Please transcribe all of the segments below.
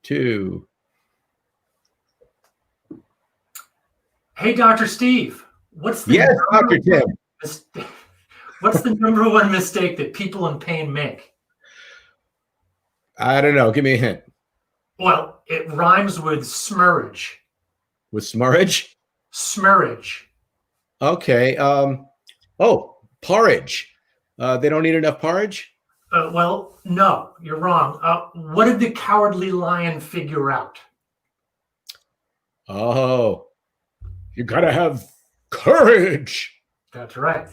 2. Hey, Dr. Steve, what's the Yes, Dr. Tim. what's the number one mistake that people in pain make? I don't know. Give me a hint. Well, it rhymes with smurridge. With smurridge? Smurridge. Okay. Porridge. They don't eat enough porridge? Well, no, you're wrong. What did the Cowardly Lion figure out? Oh, you gotta have courage. That's right.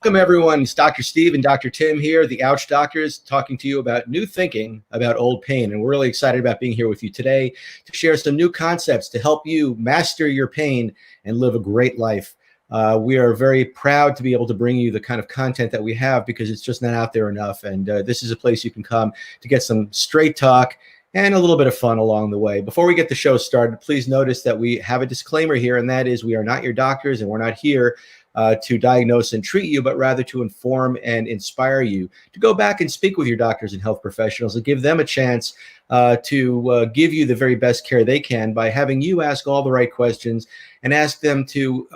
Welcome, everyone. It's Dr. Steve and Dr. Tim here, the Ouch Doctors, talking to you about new thinking about old pain. And we're really excited about being here with you today to share some new concepts to help you master your pain and live a great life. We are very proud to be able to bring you the kind of content that we have because it's just not out there enough. And this is a place you can come to get some straight talk and a little bit of fun along the way. Before we get the show started, please notice that we have a disclaimer here, and that is we are not your doctors and we're not here to diagnose and treat you, but rather to inform and inspire you to go back and speak with your doctors and health professionals and give them a chance to give you the very best care they can by having you ask all the right questions and ask them to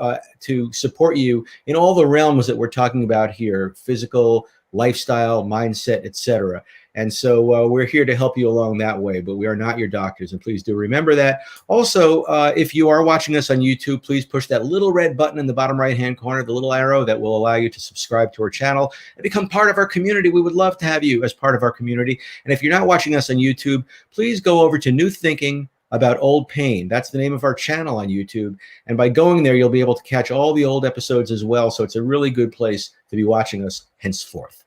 support you in all the realms that we're talking about here: physical, lifestyle, mindset, etc. And so we're here to help you along that way, but we are not your doctors. And please do remember that. Also, if you are watching us on YouTube, please push that little red button in the bottom right-hand corner, the little arrow that will allow you to subscribe to our channel and become part of our community. We would love to have you as part of our community. And if you're not watching us on YouTube, please go over to New Thinking About Old Pain. That's the name of our channel on YouTube. And by going there, you'll be able to catch all the old episodes as well. So it's a really good place to be watching us henceforth.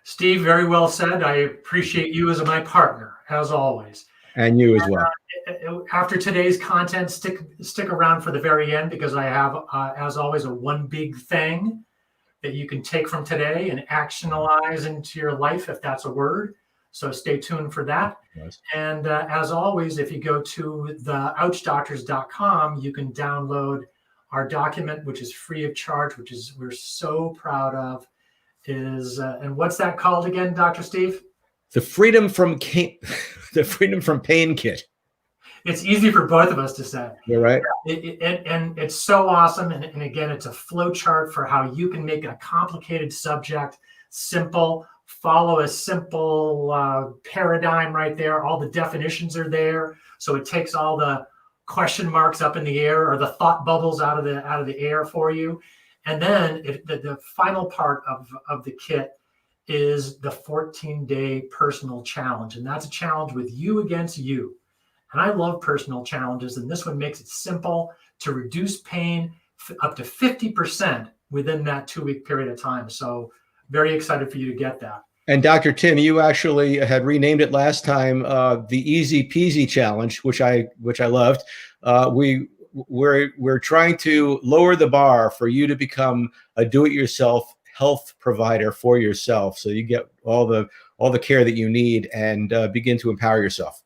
Steve, very well said. I appreciate you as my partner, as always. And you as well. After today's content, stick around for the very end because I have, as always, a one big thing that you can take from today and actionalize into your life, if that's a word. So stay tuned for that. Yes. And as always, if you go to theouchdoctors.com, you can download our document, which is free of charge, which is we're so proud of. And what's that called again, Dr. Steve? The Freedom from Pain Kit. It's easy for both of us to say. You're right. And it's so awesome. And again, it's a flow chart for how you can make a complicated subject simple, follow a simple paradigm right there. All the definitions are there. So it takes all the question marks up in the air or the thought bubbles out of the air for you. And then the final part of the kit is the 14-day personal challenge. And that's a challenge with you against you. And I love personal challenges. And this one makes it simple to reduce pain up to 50% within that 2-week period of time. So very excited for you to get that. And Dr. Tim, you actually had renamed it last time the Easy Peasy Challenge, which I loved. We're trying to lower the bar for you to become a do-it-yourself health provider for yourself, so you get all the care that you need and begin to empower yourself.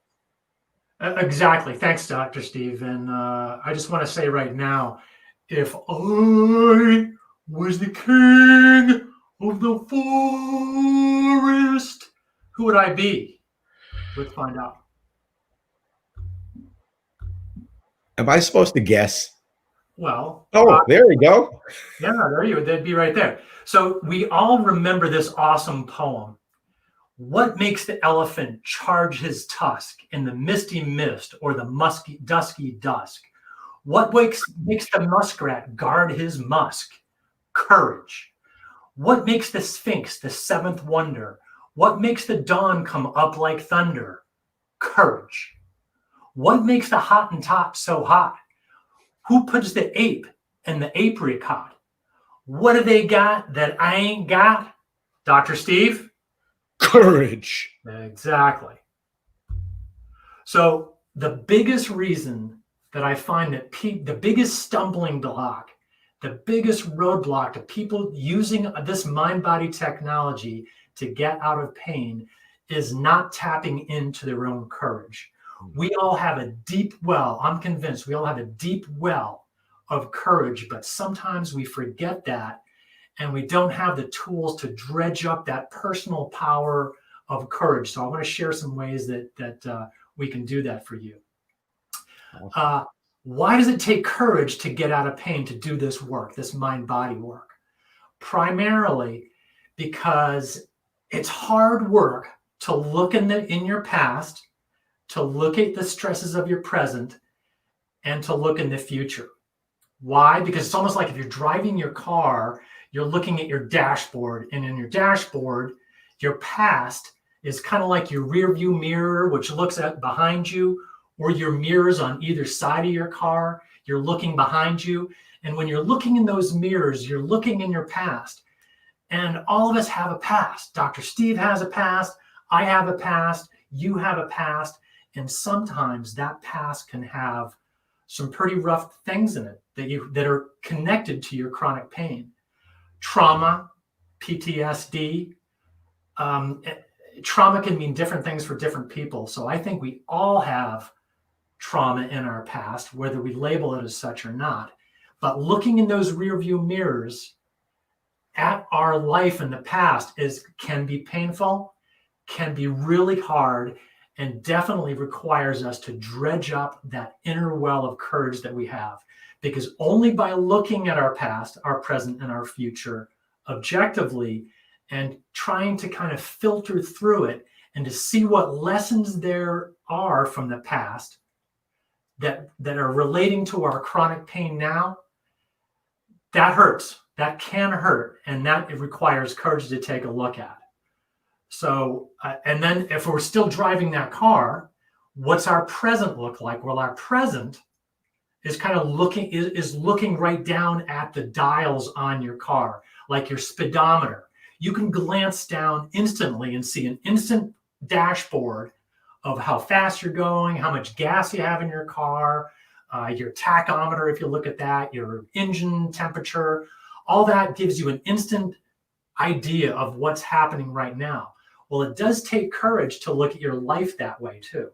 Exactly. Thanks, Dr. Steve. And I just want to say right now, if I was the king of the forest, who would I be? Let's find out. Am I supposed to guess? Well. Oh, there we go. Yeah, they'd be right there. So we all remember this awesome poem. What makes the elephant charge his tusk in the misty mist or the musky, dusky dusk? What makes the muskrat guard his musk? Courage. What makes the sphinx the seventh wonder? What makes the dawn come up like thunder? Courage. What makes the Hottentot so hot? Who puts the ape in the apricot? What do they got that I ain't got? Dr. Steve? Courage. Exactly. So the biggest reason that I find that the biggest stumbling block the biggest roadblock to people using this mind-body technology to get out of pain is not tapping into their own courage. We all have a deep well. I'm convinced we all have a deep well of courage, but sometimes we forget that, and we don't have the tools to dredge up that personal power of courage. So I want to share some ways that we can do that for you. Why does it take courage to get out of pain, to do this work, this mind-body work? Primarily because it's hard work to look in your past, to look at the stresses of your present, and to look in the future. Why? Because it's almost like if you're driving your car, you're looking at your dashboard, and in your dashboard, your past is kind of like your rear view mirror, which looks at behind you, or your mirrors on either side of your car. You're looking behind you. And when you're looking in those mirrors, you're looking in your past. And all of us have a past. Dr. Steve has a past. I have a past. You have a past. And sometimes that past can have some pretty rough things in it that are connected to your chronic pain. Trauma, PTSD. Trauma can mean different things for different people. So I think we all have trauma in our past, whether we label it as such or not. But looking in those rearview mirrors at our life in the past can be painful, can be really hard, and definitely requires us to dredge up that inner well of courage that we have. Because only by looking at our past, our present, and our future objectively, and trying to kind of filter through it and to see what lessons there are from the past that are relating to our chronic pain now, that hurts. That can hurt. And that it requires courage to take a look at. So, and then if we're still driving that car, what's our present look like? Well, our present is kind of looking right down at the dials on your car, like your speedometer. You can glance down instantly and see an instant dashboard of how fast you're going, how much gas you have in your car, your tachometer, if you look at that, your engine temperature. All that gives you an instant idea of what's happening right now. Well, it does take courage to look at your life that way too.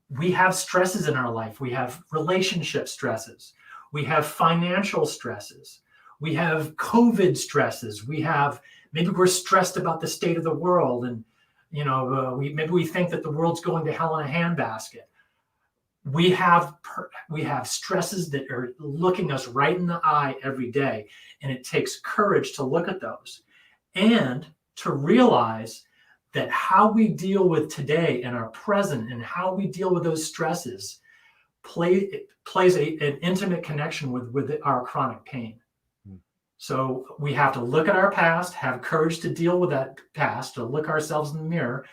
We have stresses in our life. We have relationship stresses. We have financial stresses. We have COVID stresses. Maybe we're stressed about the state of the world, and maybe we think that the world's going to hell in a handbasket. We have stresses that are looking us right in the eye every day, and it takes courage to look at those and to realize that how we deal with today and our present and how we deal with those stresses plays an intimate connection with our chronic pain. So we have to look at our past, have courage to deal with that past, to look ourselves in the mirror,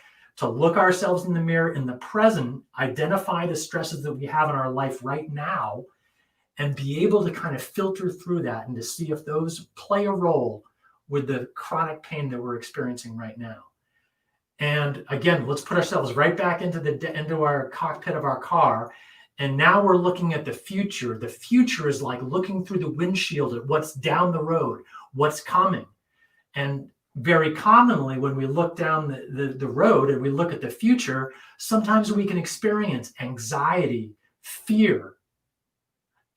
in the present, identify the stresses that we have in our life right now, and be able to kind of filter through that and to see if those play a role with the chronic pain that we're experiencing right now. And again, let's put ourselves right back into our cockpit of our car. And now we're looking at the future. The future is like looking through the windshield at what's down the road, what's coming. And very commonly, when we look down the road and we look at the future, sometimes we can experience anxiety, fear.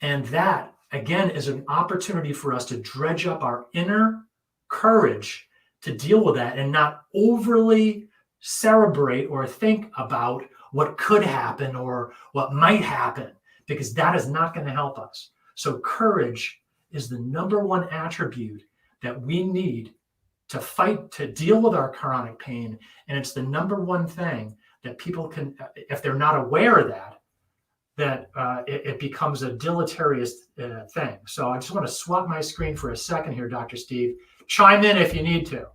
And that, again, is an opportunity for us to dredge up our inner courage to deal with that and not overly cerebrate or think about what could happen or what might happen, because that is not going to help us. So courage is the number one attribute that we need to fight, to deal with our chronic pain. And it's the number one thing that people can, if they're not aware of that it becomes a deleterious thing. So I just want to swap my screen for a second here, Dr. Steve. Chime in if you need to.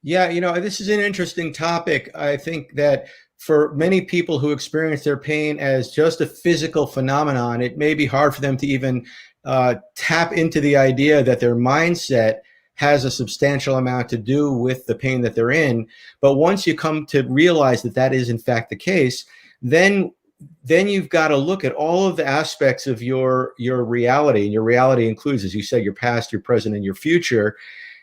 Yeah, this is an interesting topic. I think that for many people who experience their pain as just a physical phenomenon, it may be hard for them to even tap into the idea that their mindset has a substantial amount to do with the pain that they're in. But once you come to realize that that is in fact the case, then then you've got to look at all of the aspects of your reality, and your reality includes, as you said, your past, your present, and your future.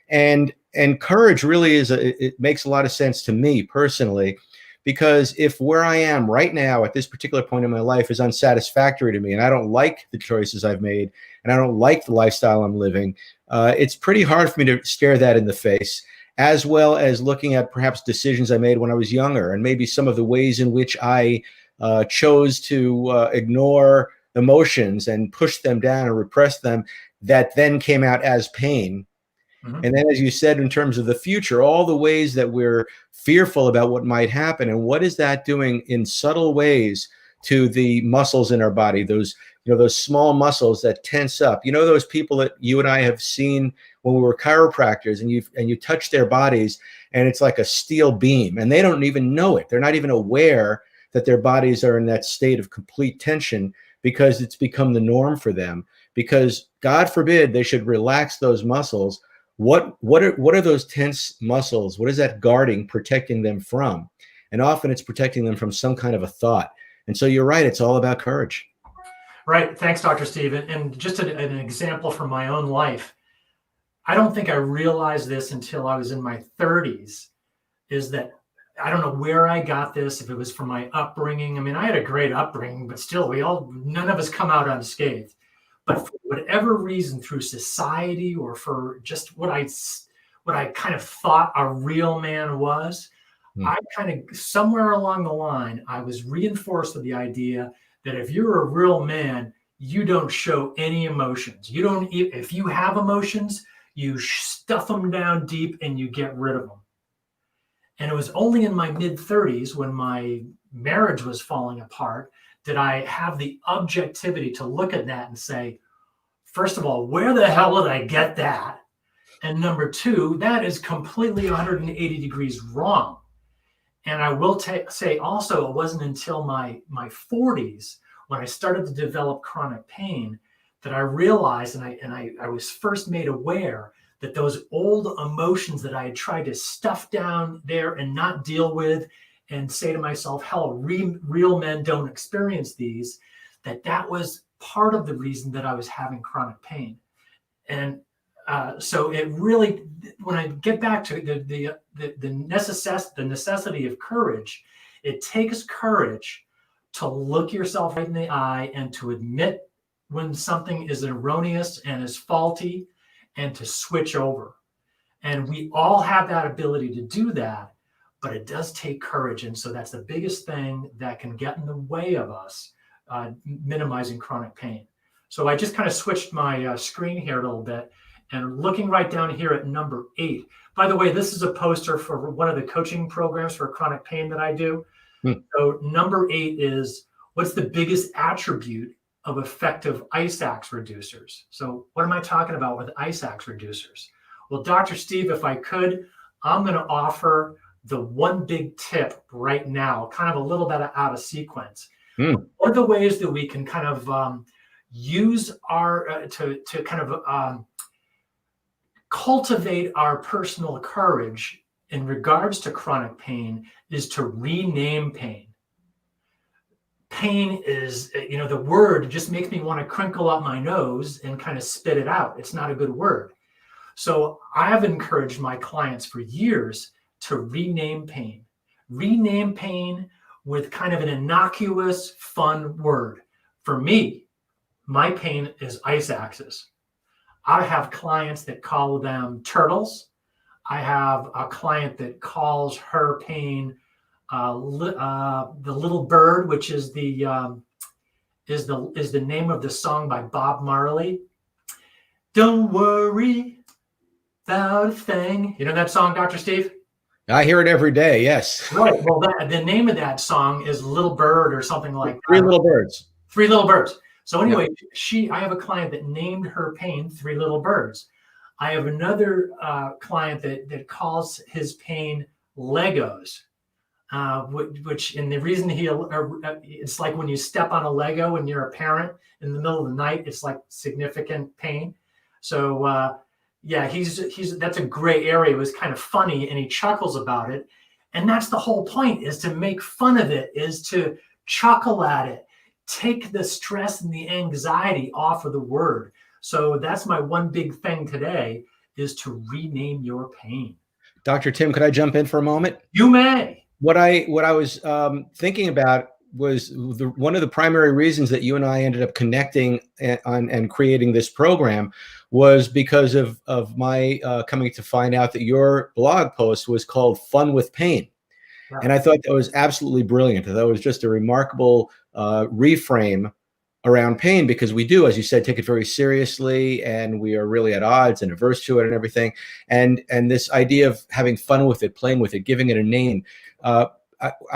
And courage really it makes a lot of sense to me personally, because if where I am right now at this particular point in my life is unsatisfactory to me, and I don't like the choices I've made, and I don't like the lifestyle I'm living, it's pretty hard for me to stare that in the face, as well as looking at perhaps decisions I made when I was younger, and maybe some of the ways in which I chose to ignore emotions and push them down and repress them, that then came out as pain. Mhm. And then, as you said, in terms of the future, all the ways that we're fearful about what might happen, and what is that doing in subtle ways to the muscles in our body, those, those small muscles that tense up. Those people that you and I have seen when we were chiropractors, and you touch their bodies, and it's like a steel beam, and they don't even know it. They're not even aware that their bodies are in that state of complete tension, because it's become the norm for them. Because God forbid they should relax those muscles. What are those tense muscles? What is that guarding, protecting them from? And often it's protecting them from some kind of a thought. And so you're right, it's all about courage. Right. Thanks, Dr. Steve. And just an example from my own life, I don't think I realized this until I was in my 30s, is that I don't know where I got this, if it was from my upbringing. I mean, I had a great upbringing, but still, none of us come out unscathed. But for whatever reason, through society, or for just what I kind of thought a real man was, I kind of, somewhere along the line, I was reinforced with the idea that if you're a real man, you don't show any emotions. You don't, if you have emotions, you stuff them down deep and you get rid of them. And it was only in my mid-30s, when my marriage was falling apart, did I have the objectivity to look at that and say, first of all, where the hell did I get that? And number two, that is completely 180 degrees wrong. And I will say also, it wasn't until my 40s, when I started to develop chronic pain, that I realized, and I was first made aware that those old emotions that I had tried to stuff down there and not deal with, and say to myself, hell, real men don't experience these, that was part of the reason that I was having chronic pain. And so it really, when I get back to the necessity of courage, it takes courage to look yourself right in the eye and to admit when something is erroneous and is faulty, and to switch over. And we all have that ability to do that, but it does take courage. And so that's the biggest thing that can get in the way of us minimizing chronic pain. So I just kind of switched my screen here a little bit, and looking right down here at number 8. By the way, this is a poster for one of the coaching programs for chronic pain that I do. So number 8 is, what's the biggest attribute of effective ice axe reducers? So what am I talking about with ice axe reducers? Well, Dr. Steve, if I could, I'm going to offer the one big tip right now, kind of a little bit out of sequence. What are the ways that we can kind of use our, to kind of cultivate our personal courage in regards to chronic pain, is to rename pain. Pain is, the word just makes me want to crinkle up my nose and kind of spit it out. It's not a good word. So I have encouraged my clients for years to rename pain. Rename pain with kind of an innocuous, fun word. For me, my pain is ice axes. I have clients that call them turtles. I have a client that calls her pain the little bird, which is the name of the song by Bob Marley. Don't worry about a thing. You know that song, Dr. Steve? I hear it every day. Yes. Right. Well, the name of that song is Little Bird, or something like that. Three Little Birds. Three Little Birds. So anyway, I have a client that named her pain Three Little Birds. I have another client that calls his pain Legos, which, and the reason it's like when you step on a Lego and you're a parent in the middle of the night, it's like significant pain. So that's a gray area. It was kind of funny, and he chuckles about it. And that's the whole point, is to make fun of it, is to chuckle at it, take the stress and the anxiety off of the word. So that's my one big thing today, is to rename your pain. Dr. Tim, could I jump in for a moment? You may. What I was thinking about was one of the primary reasons that you and I ended up connecting and creating this program was because of my coming to find out that your blog post was called Fun with Pain. Yeah. And I thought that was absolutely brilliant. I thought it was just a remarkable reframe around pain, because we do, as you said, take it very seriously, and we are really at odds and averse to it and everything. And this idea of having fun with it, playing with it, giving it a name. I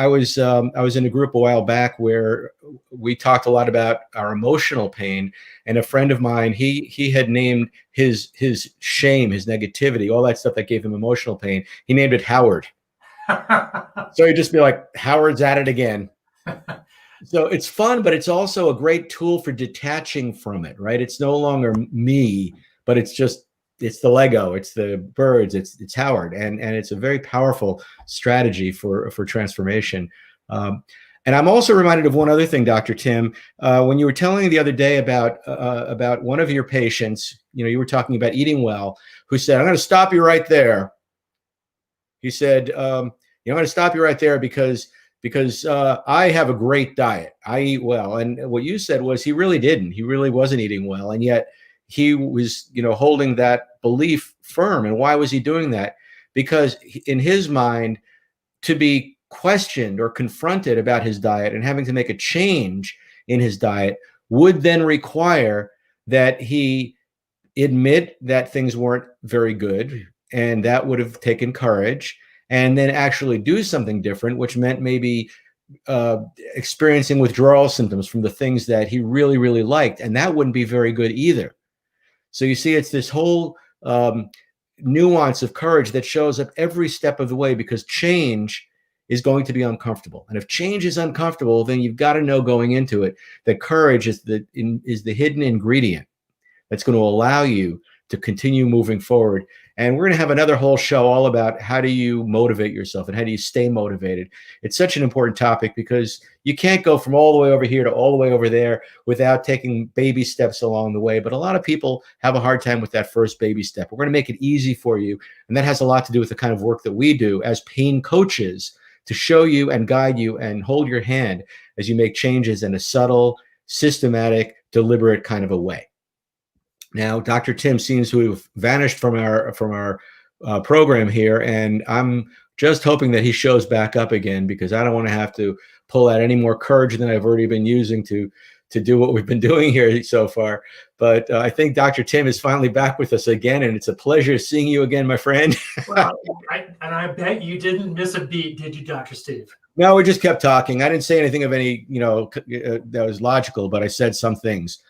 was in a group a while back where we talked a lot about our emotional pain, and a friend of mine, he had named his shame, his negativity, all that stuff that gave him emotional pain. He named it Howard. So he'd just be like, Howard's at it again. So it's fun, but it's also a great tool for detaching from it, right? It's no longer me, but it's the Lego, it's the birds, it's Howard, and it's a very powerful strategy for transformation. And I'm also reminded of one other thing, Dr. Tim, when you were telling the other day about one of your patients, you were talking about eating well, who said, "I'm going to stop you right there." He said, "I'm going to stop you right there because I have a great diet. I eat well." And what you said was he really didn't. He really wasn't eating well. And yet he was, holding that belief firm. And why was he doing that? Because in his mind, to be questioned or confronted about his diet and having to make a change in his diet would then require that he admit that things weren't very good. And that would have taken courage, and then actually do something different, which meant maybe experiencing withdrawal symptoms from the things that he really, really liked. And that wouldn't be very good either. So you see, it's this whole nuance of courage that shows up every step of the way, because change is going to be uncomfortable. And if change is uncomfortable, then you've got to know going into it that courage is the hidden ingredient that's going to allow you to continue moving forward. And we're going to have another whole show all about how do you motivate yourself and how do you stay motivated. It's such an important topic, because you can't go from all the way over here to all the way over there without taking baby steps along the way. But a lot of people have a hard time with that first baby step. We're going to make it easy for you. And that has a lot to do with the kind of work that we do as pain coaches, to show you and guide you and hold your hand as you make changes in a subtle, systematic, deliberate kind of a way. Now, Dr. Tim seems to have vanished from our program here, and I'm just hoping that he shows back up again, because I don't want to have to pull out any more courage than I've already been using to do what we've been doing here so far. But I think Dr. Tim is finally back with us again, and it's a pleasure seeing you again, my friend. Well, I bet you didn't miss a beat, did you, Dr. Steve? No, we just kept talking. I didn't say anything of any, that was logical, but I said some things.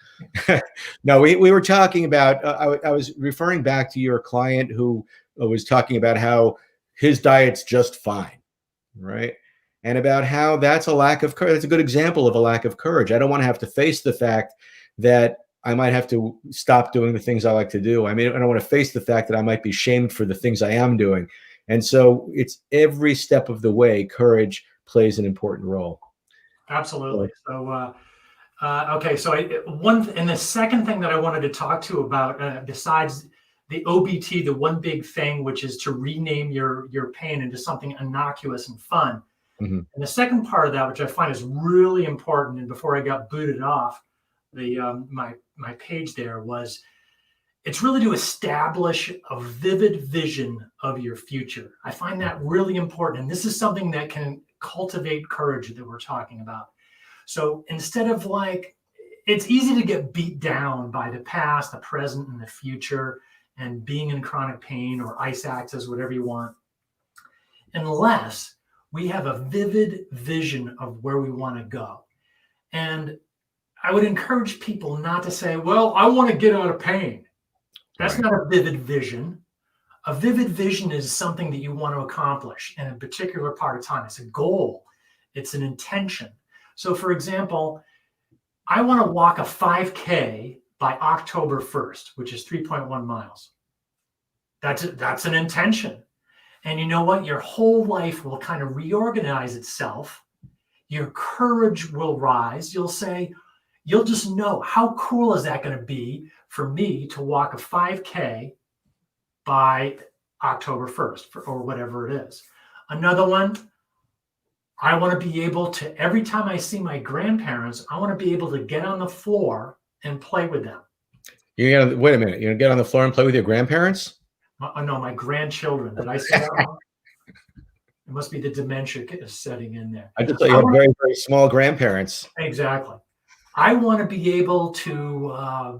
No, we were talking about, I was referring back to your client who was talking about how his diet's just fine, right? And about how that's a lack of courage. That's a good example of a lack of courage. I don't want to have to face the fact that I might have to stop doing the things I like to do. I mean, I don't want to face the fact that I might be shamed for the things I am doing. And so it's every step of the way, courage plays an important role. Absolutely. So, okay, so and the second thing that I wanted to talk to about, besides the OBT, the one big thing, which is to rename your pain into something innocuous and fun. Mm-hmm. And the second part of that, which I find is really important, and before I got booted off my page there, was it's really to establish a vivid vision of your future. I find that really important, and this is something that can cultivate courage that we're talking about. So instead of it's easy to get beat down by the past, the present, and the future, and being in chronic pain or ice axes, whatever you want, unless we have a vivid vision of where we want to go. And I would encourage people not to say, well, I want to get out of pain. That's not a vivid vision. A vivid vision is something that you want to accomplish in a particular part of time. It's a goal. It's an intention. So, for example, I want to walk a 5K by October 1st, which is 3.1 miles. That's an intention. And you know what? Your whole life will kind of reorganize itself. your courage will rise. You'll just know, how cool is that going to be for me to walk a 5K by October 1st or whatever it is. Another one, I want to be able to, every time I see my grandparents, I want to be able to get on the floor and play with them. You're gonna wait a minute. You're gonna get on the floor and play with your grandparents? No, my grandchildren. Did I say that wrong? It must be the dementia setting in there. I just thought you had very, very small grandparents. Exactly. I want to be able to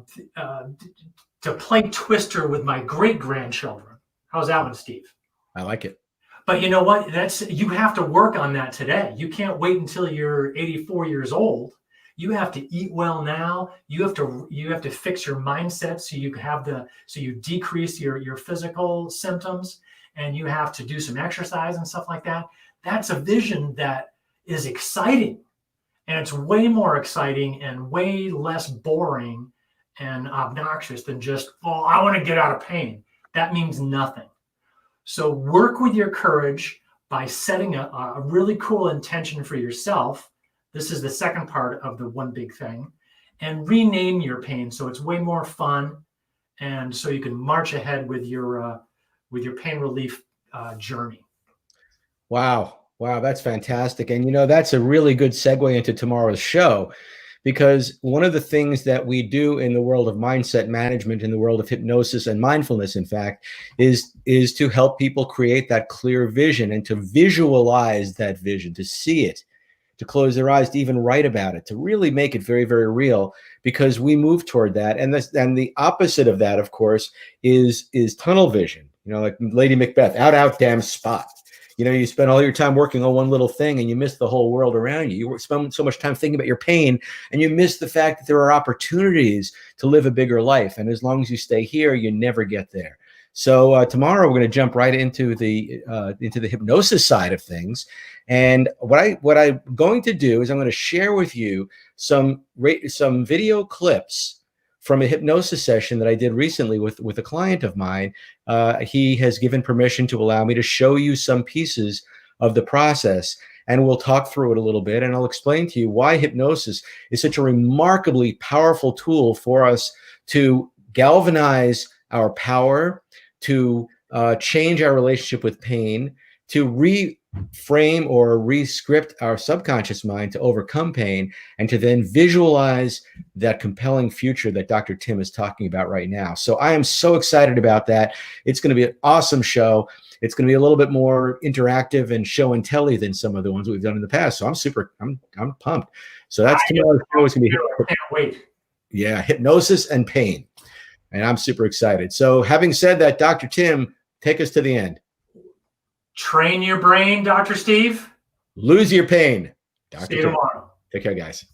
play Twister with my great grandchildren. How's that one, Steve? I like it. But you know what? You have to work on that today. You can't wait until you're 84 years old. You have to eat well now. You have to fix your mindset so you decrease your physical symptoms, and you have to do some exercise and stuff like that. That's a vision that is exciting, and it's way more exciting and way less boring and obnoxious than just, oh, I want to get out of pain. That means nothing. So work with your courage by setting a really cool intention for yourself. This is the second part of the one big thing. And rename your pain so it's way more fun, and so you can march ahead with your pain relief journey. Wow. Wow, that's fantastic. And, that's a really good segue into tomorrow's show, because one of the things that we do in the world of mindset management, in the world of hypnosis and mindfulness, in fact, is to help people create that clear vision and to visualize that vision, to see it, to close their eyes, to even write about it, to really make it very, very real, because we move toward that. And the opposite of that, of course, is tunnel vision. Like Lady Macbeth, out, damn spot. You spend all your time working on one little thing and you miss the whole world around you. You spend so much time thinking about your pain and you miss the fact that there are opportunities to live a bigger life. And as long as you stay here, you never get there. So tomorrow we're going to jump right into the hypnosis side of things. And what I'm going to do is I'm going to share with you some video clips from a hypnosis session that I did recently with a client of mine. He has given permission to allow me to show you some pieces of the process, and we'll talk through it a little bit, and I'll explain to you why hypnosis is such a remarkably powerful tool for us to galvanize our power, to change our relationship with pain, to reframe or re-script our subconscious mind to overcome pain, and to then visualize that compelling future that Dr. Tim is talking about right now. So I am so excited about that. It's going to be an awesome show. It's going to be a little bit more interactive and show and telly than some of the ones we've done in the past. So I'm pumped. So that's tomorrow's show. It's going to be, I can't wait. Yeah, hypnosis and pain. And I'm super excited. So having said that, Dr. Tim, take us to the end. Train your brain, Dr. Steve. Lose your pain. Dr. See you Tim. tomorrow. Take care, guys.